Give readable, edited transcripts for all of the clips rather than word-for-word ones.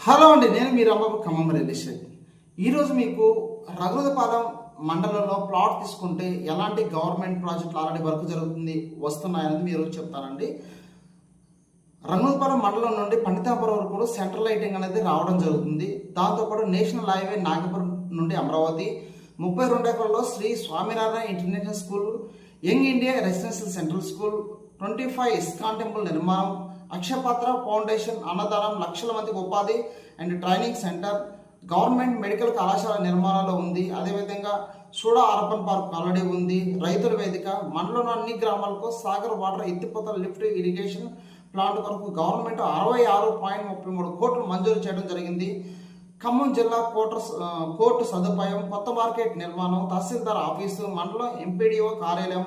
Hello అండి, నేను మీ Rambabu Khammam real estate. ఈరోజు మీకు రఘునాథపాలెం మండలంలో ప్లాట్ తీసుకుంటే ఎలాంటి గవర్నమెంట్ ప్రాజెక్టులు ఆల్రెడీ వర్క్ జరుగుతుంది వస్తున్నాయనేది మీరు చెప్తానండి. రఘునాథపాలెం మండలం నుండి పండితాపురం వరకు కూడా సెంట్రల్ లైటింగ్ అనేది రావడం జరుగుతుంది. దాంతోపాటు నేషనల్ హైవే నాగపురం నుండి అమరావతి 32 ఎకరాల్లో Shri Swaminarayan international school, young India residential central school, 25 ISKCON temple నిర్మాణం, అక్షయపాత్ర ఫౌండేషన్ అన్నదానం, లక్షల మందికి ఉపాధి and training centre, government medical కళాశాల నిర్మాణంలో ఉంది. అదేవిధంగా సూడా అర్బన్ పార్క్ ఆల్రెడీ ఉంది. రైతుల వేదిక, మండలంలో అన్ని గ్రామాలకు సాగర్ వాటర్ ఎత్తిపోతల లిఫ్ట్ ఇరిగేషన్ ప్లాంట్ కొరకు గవర్నమెంట్ 66.33 కోట్లు మంజూరు చేయడం జరిగింది. ఖమ్మం జిల్లా కోర్టు సదుపాయం, కొత్త మార్కెట్ నిర్మాణం, తహసీల్దార్ ఆఫీసు, మండలం ఎంపీడీఓ కార్యాలయం,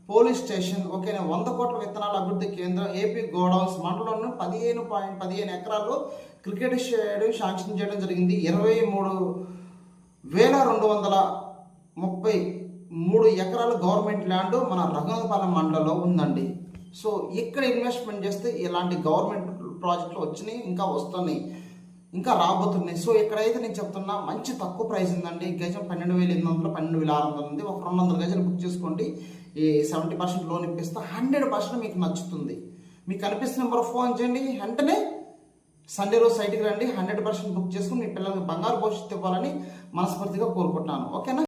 పోలీస్ స్టేషన్, ఓకేనా 100 కోట్ల విత్తనాల అభివృద్ధి కేంద్రం, ఏపీ గోడౌన్స్, మండలంలో 15 ఎకరాల్లో క్రికెట్ స్టేడియం శాంక్షన్ చేయడం జరిగింది. 23,233 ఎకరాలు గవర్నమెంట్ ల్యాండ్ మన రఘునాథపాలెం మండలంలో ఉందండి. సో ఇక్కడ ఇన్వెస్ట్మెంట్ చేస్తే ఇలాంటి గవర్నమెంట్ ప్రాజెక్టులు వచ్చినాయి, ఇంకా వస్తున్నాయి, ఇంకా రాబోతున్నాయి. సో ఇక్కడైతే నేను చెప్తున్నా మంచి తక్కువ ప్రైస్ ఉందండి. గజం 12,800, 12,600 ఉంది. ఒక 200 గజాలు బుక్ చేసుకోండి. ఈ 70% లోన్ ఇప్పిస్తే 100% మీకు నచ్చుతుంది. మీకు కనిపిస్తున్న నెంబర్ ఫోన్ చేయండి, వెంటనే సండే రోజు సైట్కి రండి. 100% బుక్ చేసుకుని మీ పిల్లలకి బంగారు భవిష్యత్తు ఇవ్వాలని మనస్ఫూర్తిగా కోరుకుంటున్నాను. ఓకేనా?